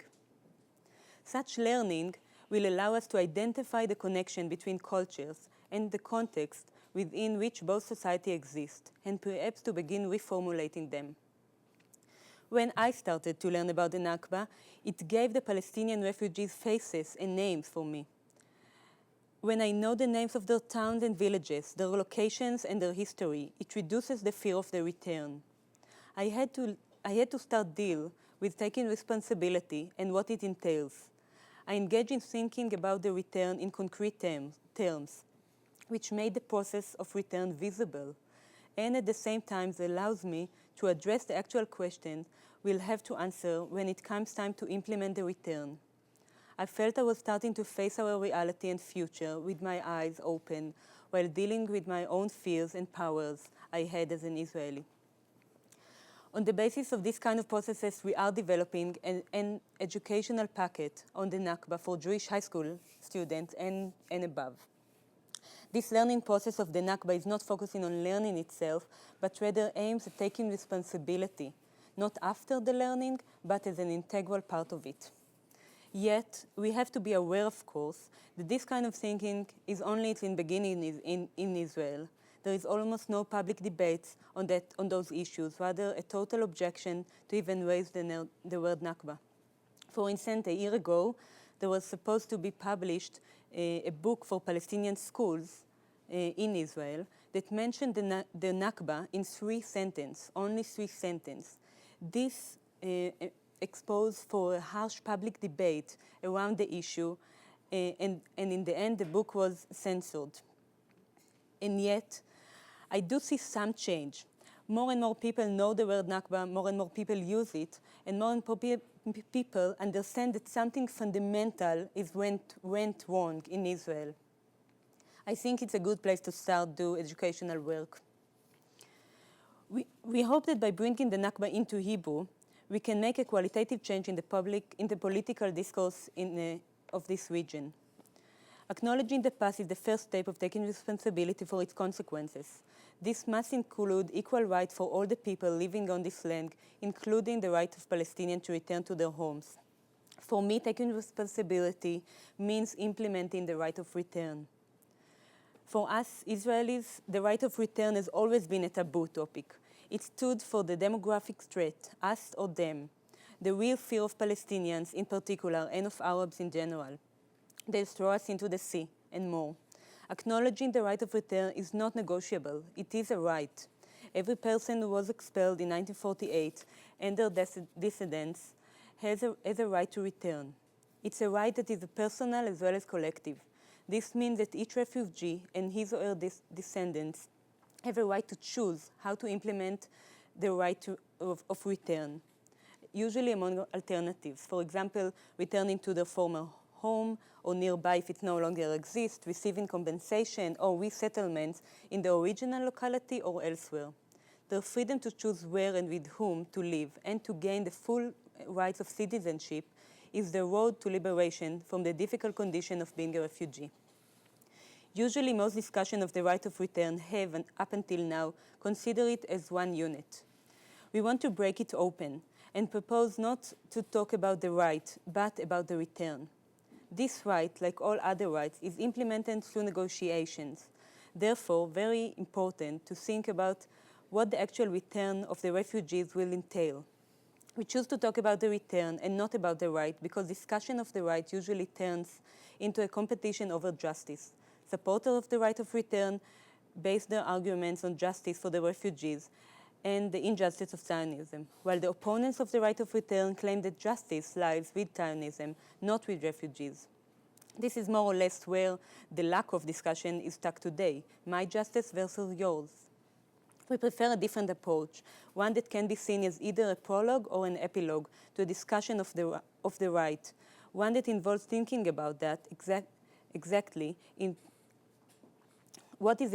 Such learning will allow us to identify the connection between cultures and the context within which both societies exist, and perhaps to begin reformulating them. When I started to learn about the Nakba, it gave the Palestinian refugees faces and names for me. When I know the names of their towns and villages, their locations and their history, it reduces the fear of the return. I had to start deal with taking responsibility and what it entails. I engage in thinking about the return in concrete terms, which made the process of return visible, and at the same time allows me to address the actual questions we'll have to answer when it comes time to implement the return. I felt I was starting to face our reality and future with my eyes open while dealing with my own fears and powers I had as an Israeli. On the basis of this kind of processes, we are developing an educational packet on the Nakba for Jewish high school students and above. This learning process of the Nakba is not focusing on learning itself, but rather aims at taking responsibility, not after the learning, but as an integral part of it. Yet, we have to be aware, of course, that this kind of thinking is only in beginning in Israel. There is almost no public debate on those issues, rather a total objection to even raise the word Nakba. For instance, a year ago, there was supposed to be published a book for Palestinian schools in Israel that mentioned the Nakba in 3 sentences, only 3 sentences. This exposed for a harsh public debate around the issue, and in the end, the book was censored. And yet, I do see some change. More and more people know the word Nakba, more and more people use it, and more and more people understand that something fundamental went wrong in Israel. I think it's a good place to start do educational work. We hope that by bringing the Nakba into Hebrew, we can make a qualitative change in the political discourse of this region. Acknowledging the past is the first step of taking responsibility for its consequences. This must include equal rights for all the people living on this land, including the right of Palestinians to return to their homes. For me, taking responsibility means implementing the right of return. For us Israelis, the right of return has always been a taboo topic. It stood for the demographic threat, us or them, the real fear of Palestinians in particular and of Arabs in general. They'll throw us into the sea, and more. Acknowledging the right of return is not negotiable. It is a right. Every person who was expelled in 1948 and their dissidents has a right to return. It's a right that is personal as well as collective. This means that each refugee and his or her descendants have a right to choose how to implement the right of return, usually among alternatives. For example, returning to their former home or nearby if it no longer exists, receiving compensation or resettlement in the original locality or elsewhere. Their freedom to choose where and with whom to live and to gain the full rights of citizenship is the road to liberation from the difficult condition of being a refugee. Usually, most discussion of the right of return have, and up until now, consider it as one unit. We want to break it open and propose not to talk about the right, but about the return. This right, like all other rights, is implemented through negotiations. Therefore, very important to think about what the actual return of the refugees will entail. We choose to talk about the return and not about the right because discussion of the right usually turns into a competition over justice. Supporters of the right of return base their arguments on justice for the refugees and the injustice of Zionism, while the opponents of the right of return claim that justice lies with Zionism, not with refugees. This is more or less where the lack of discussion is stuck today, my justice versus yours. We prefer a different approach, one that can be seen as either a prologue or an epilogue to a discussion of the right, one that involves thinking about that exactly in what is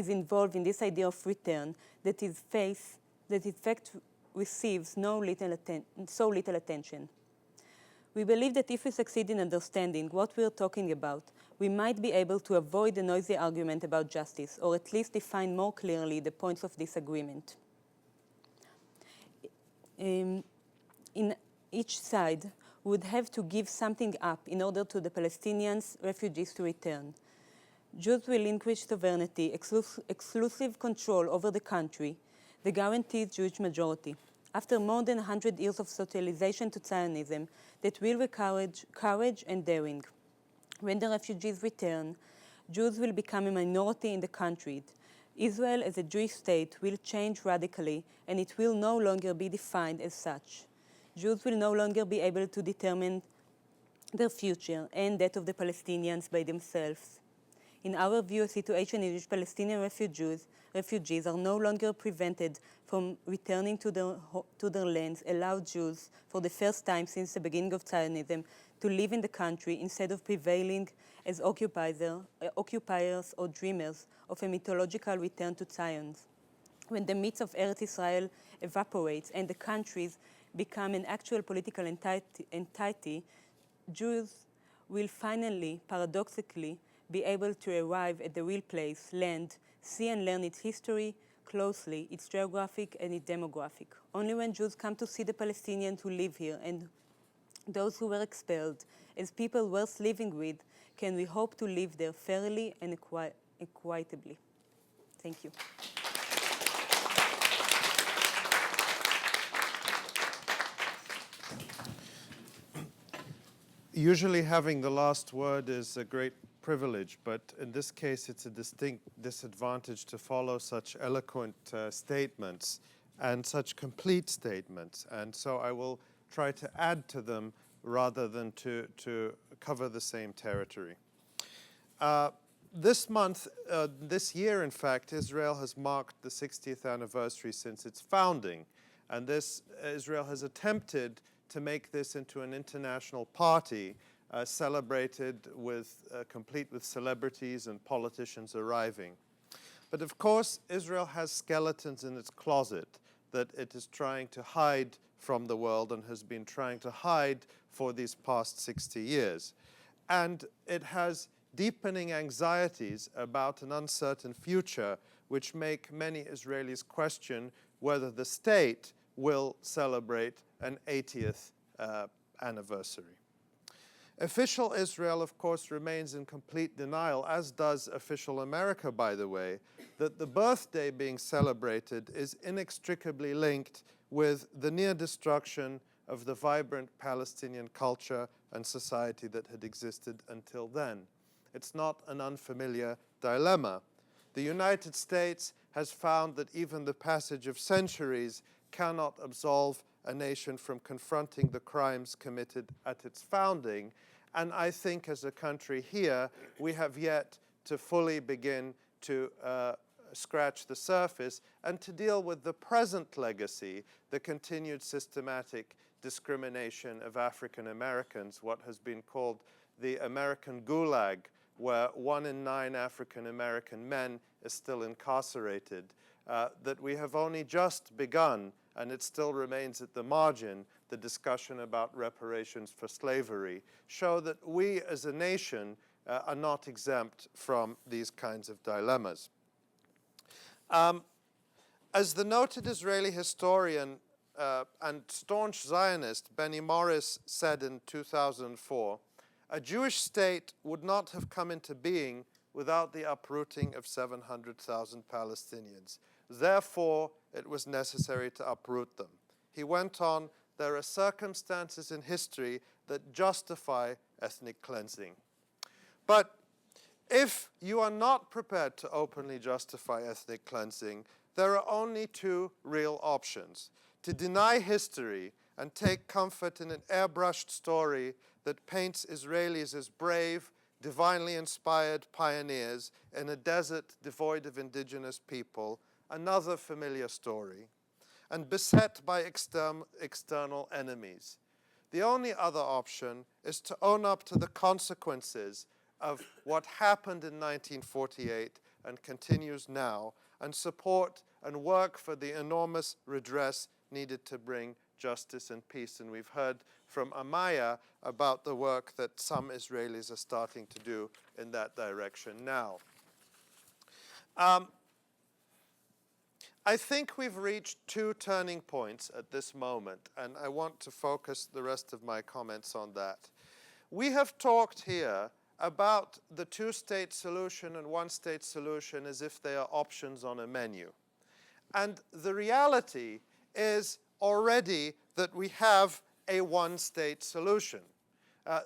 involved in this idea of return that in fact receives so little attention. We believe that if we succeed in understanding what we are talking about, we might be able to avoid the noisy argument about justice, or at least define more clearly the points of disagreement. In each side would have to give something up in order to the Palestinians, refugees to return. Jews will relinquish sovereignty, exclusive control over the country, the guaranteed Jewish majority. After more than 100 years of socialization to Zionism, that will require courage and daring. When the refugees return, Jews will become a minority in the country. Israel as a Jewish state will change radically, and it will no longer be defined as such. Jews will no longer be able to determine their future and that of the Palestinians by themselves. In our view, a situation in which Palestinian refugees are no longer prevented from returning to their lands allows Jews, for the first time since the beginning of Zionism, to live in the country instead of prevailing as occupiers or dreamers of a mythological return to Zion. When the myth of Eretz Israel evaporates and the countries become an actual political entity, Jews will finally, paradoxically, be able to arrive at the real place, land, see and learn its history closely, its geographic and its demographic. Only when Jews come to see the Palestinians who live here and those who were expelled as people worth living with can we hope to live there fairly and equitably. Thank you. Usually having the last word is a great privilege, but in this case it's a distinct disadvantage to follow such eloquent statements and such complete statements. And so I will try to add to them rather than to cover the same territory. This month, this year in fact, Israel has marked the 60th anniversary since its founding. And Israel has attempted to make this into an international party celebrated complete with celebrities and politicians arriving. But of course, Israel has skeletons in its closet that it is trying to hide from the world and has been trying to hide for these past 60 years. And it has deepening anxieties about an uncertain future, which make many Israelis question whether the state will celebrate an 80th anniversary. Official Israel, of course, remains in complete denial, as does official America, by the way, that the birthday being celebrated is inextricably linked with the near destruction of the vibrant Palestinian culture and society that had existed until then. It's not an unfamiliar dilemma. The United States has found that even the passage of centuries cannot absolve a nation from confronting the crimes committed at its founding. And I think as a country here, we have yet to fully begin to scratch the surface and to deal with the present legacy, the continued systematic discrimination of African Americans, what has been called the American Gulag, where 1 in 9 African American men is still incarcerated, that we have only just begun, and it still remains at the margin, the discussion about reparations for slavery, show that we as a nation are not exempt from these kinds of dilemmas. As the noted Israeli historian and staunch Zionist Benny Morris said in 2004, a Jewish state would not have come into being without the uprooting of 700,000 Palestinians. Therefore, it was necessary to uproot them. He went on, there are circumstances in history that justify ethnic cleansing. But if you are not prepared to openly justify ethnic cleansing, there are only two real options: to deny history and take comfort in an airbrushed story that paints Israelis as brave, divinely inspired pioneers in a desert devoid of indigenous people, another familiar story, and beset by external enemies. The only other option is to own up to the consequences of what happened in 1948 and continues now, and support and work for the enormous redress needed to bring justice and peace. And we've heard from Amaya about the work that some Israelis are starting to do in that direction now. I think we've reached two turning points at this moment, and I want to focus the rest of my comments on that. We have talked here about the two-state solution and one-state solution as if they are options on a menu. And the reality is already that we have a one-state solution.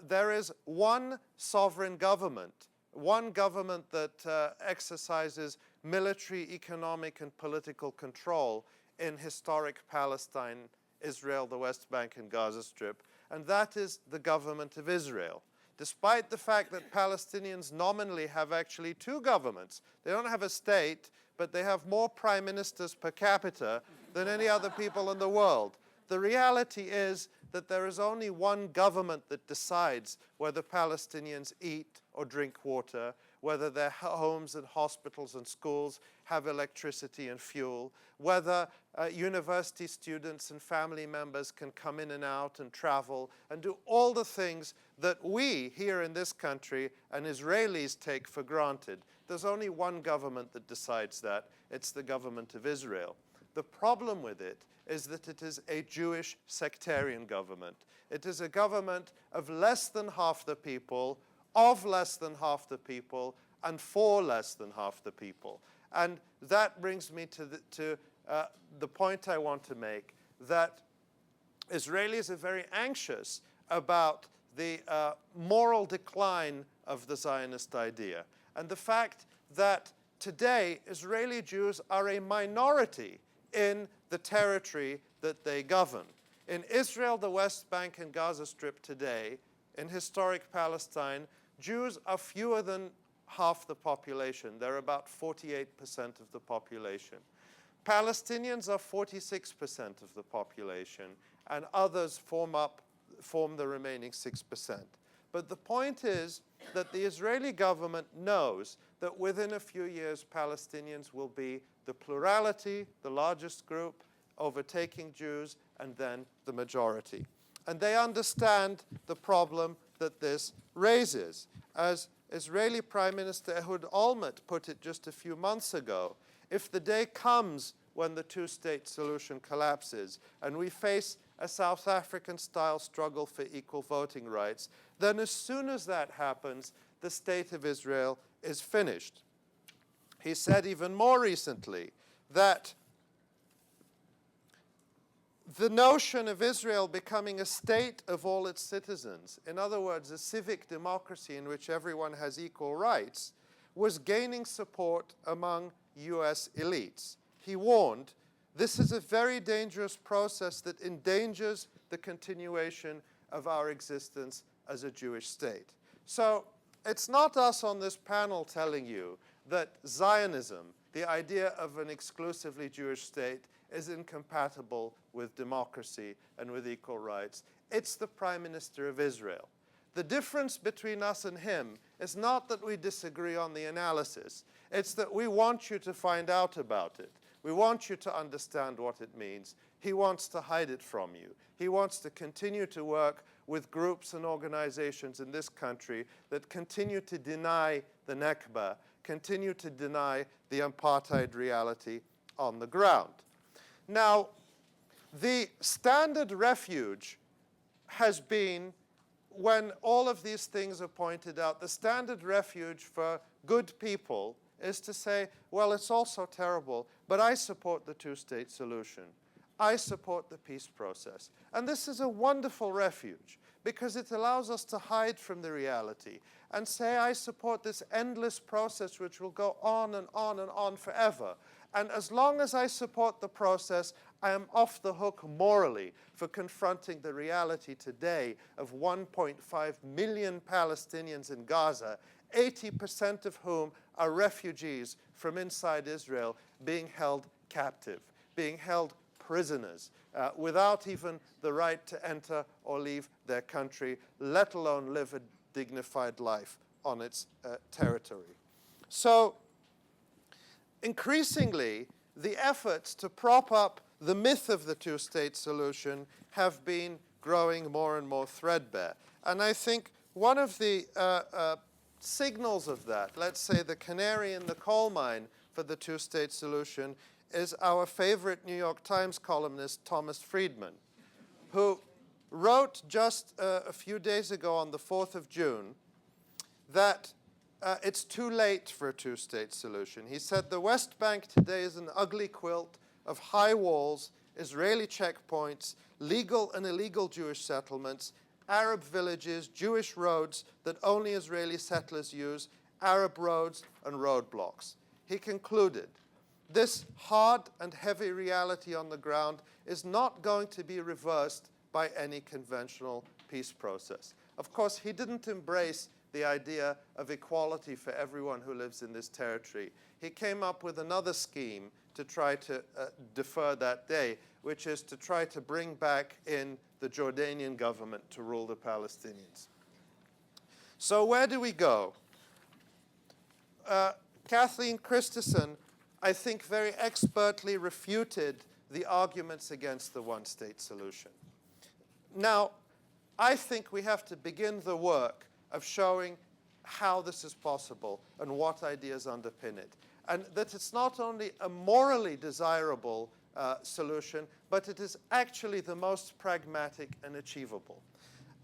There is one sovereign government, one government that exercises military, economic, and political control in historic Palestine Israel, the West Bank, and Gaza Strip, and that is the government of Israel. Despite the fact that Palestinians nominally have actually two governments. They don't have a state, but they have more prime ministers per capita than any other people in the world. The reality is that there is only one government that decides whether Palestinians eat or drink water, whether their homes and hospitals and schools have electricity and fuel, whether university students and family members can come in and out and travel and do all the things that we here in this country and Israelis take for granted. There's only one government that decides that. It's the government of Israel. The problem with it is that it is a Jewish sectarian government. It is a government of less than half the people, of less than half the people, and for less than half the people. And that brings me to the point I want to make, that Israelis are very anxious about the moral decline of the Zionist idea, and the fact that today Israeli Jews are a minority in the territory that they govern. In Israel, the West Bank, and Gaza Strip today, in historic Palestine, Jews are fewer than half the population. They're about 48% of the population. Palestinians are 46% of the population, and others form the remaining 6%. But the point is that the Israeli government knows that within a few years, Palestinians will be the plurality, the largest group, overtaking Jews, and then the majority. And they understand the problem that this raises. As Israeli Prime Minister Ehud Olmert put it just a few months ago, if the day comes when the two-state solution collapses and we face a South African-style struggle for equal voting rights, then as soon as that happens, the state of Israel is finished. He said even more recently that the notion of Israel becoming a state of all its citizens, in other words, a civic democracy in which everyone has equal rights, was gaining support among US elites. He warned, this is a very dangerous process that endangers the continuation of our existence as a Jewish state. So it's not us on this panel telling you that Zionism, the idea of an exclusively Jewish state, is incompatible with democracy and with equal rights. It's the Prime Minister of Israel. The difference between us and him is not that we disagree on the analysis. It's that we want you to find out about it. We want you to understand what it means. He wants to hide it from you. He wants to continue to work with groups and organizations in this country that continue to deny the Nakba, continue to deny the apartheid reality on the ground. Now, the standard refuge has been, when all of these things are pointed out, the standard refuge for good people is to say, well, it's all so terrible, but I support the two-state solution. I support the peace process. And this is a wonderful refuge because it allows us to hide from the reality and say, I support this endless process which will go on and on and on forever. And as long as I support the process, I am off the hook morally for confronting the reality today of 1.5 million Palestinians in Gaza, 80% of whom are refugees from inside Israel being held captive, being held prisoners, without even the right to enter or leave their country, let alone live a dignified life on its territory. So, increasingly, the efforts to prop up the myth of the two-state solution have been growing more and more threadbare. And I think one of the signals of that, let's say the canary in the coal mine for the two-state solution, is our favorite New York Times columnist, Thomas Friedman, who wrote just a few days ago on the 4th of June that it's too late for a two-state solution. He said, the West Bank today is an ugly quilt of high walls, Israeli checkpoints, legal and illegal Jewish settlements, Arab villages, Jewish roads that only Israeli settlers use, Arab roads and roadblocks. He concluded, this hard and heavy reality on the ground is not going to be reversed by any conventional peace process. Of course, he didn't embrace the idea of equality for everyone who lives in this territory. He came up with another scheme to try to defer that day, which is to try to bring back in the Jordanian government to rule the Palestinians. So where do we go? Kathleen Cristison, I think, very expertly refuted the arguments against the one-state solution. Now, I think we have to begin the work of showing how this is possible and what ideas underpin it. And that it's not only a morally desirable solution, but it is actually the most pragmatic and achievable.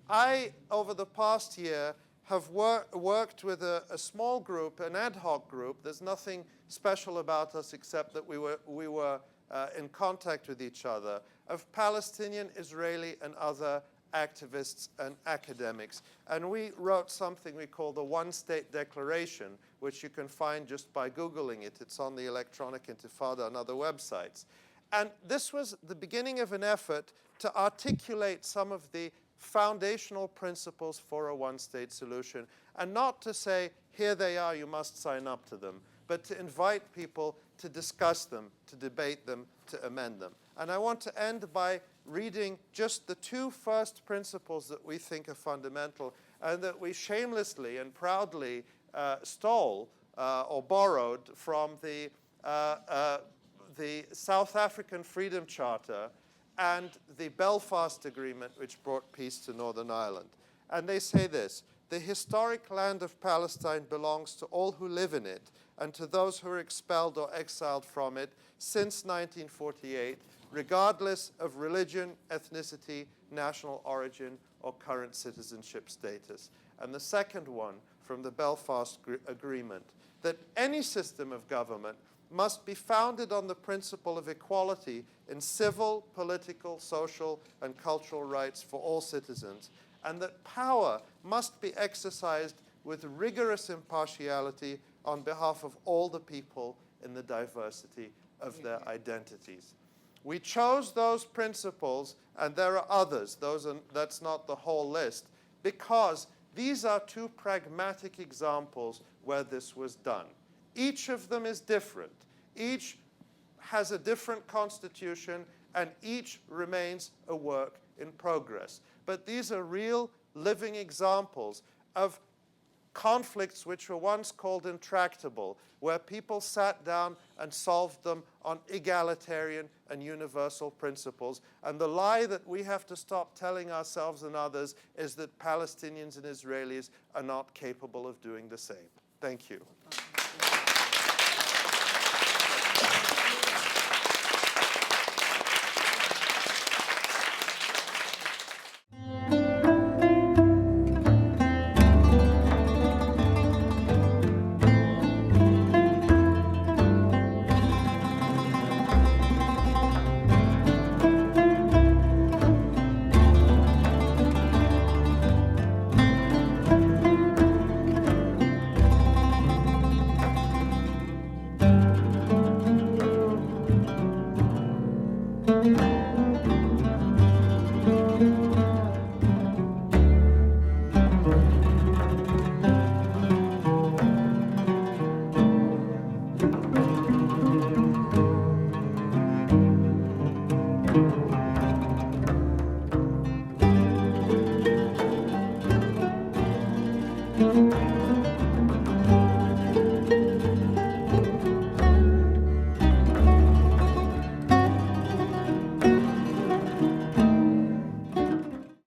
I, over the past year, have worked with a small group, an ad hoc group. There's nothing special about us except that we were in contact with each other, of Palestinian, Israeli, and other activists and academics. And we wrote something we call the One-State Declaration, which you can find just by Googling it. It's on the Electronic Intifada and other websites. And this was the beginning of an effort to articulate some of the foundational principles for a one-state solution, and not to say, here they are, you must sign up to them, but to invite people to discuss them, to debate them, to amend them. And I want to end by reading just the two first principles that we think are fundamental and that we shamelessly and proudly stole or borrowed from the South African Freedom Charter and the Belfast Agreement, which brought peace to Northern Ireland. And they say this: the historic land of Palestine belongs to all who live in it and to those who are expelled or exiled from it since 1948, regardless of religion, ethnicity, national origin, or current citizenship status. And the second one from the Belfast Agreement, that any system of government must be founded on the principle of equality in civil, political, social, and cultural rights for all citizens, and that power must be exercised with rigorous impartiality on behalf of all the people in the diversity of their identities. We chose those principles, and there are others. That's not the whole list, because these are two pragmatic examples where this was done. Each of them is different. Each has a different constitution, and each remains a work in progress. But these are real living examples of conflicts which were once called intractable, where people sat down and solved them on egalitarian and universal principles. And the lie that we have to stop telling ourselves and others is that Palestinians and Israelis are not capable of doing the same. Thank you.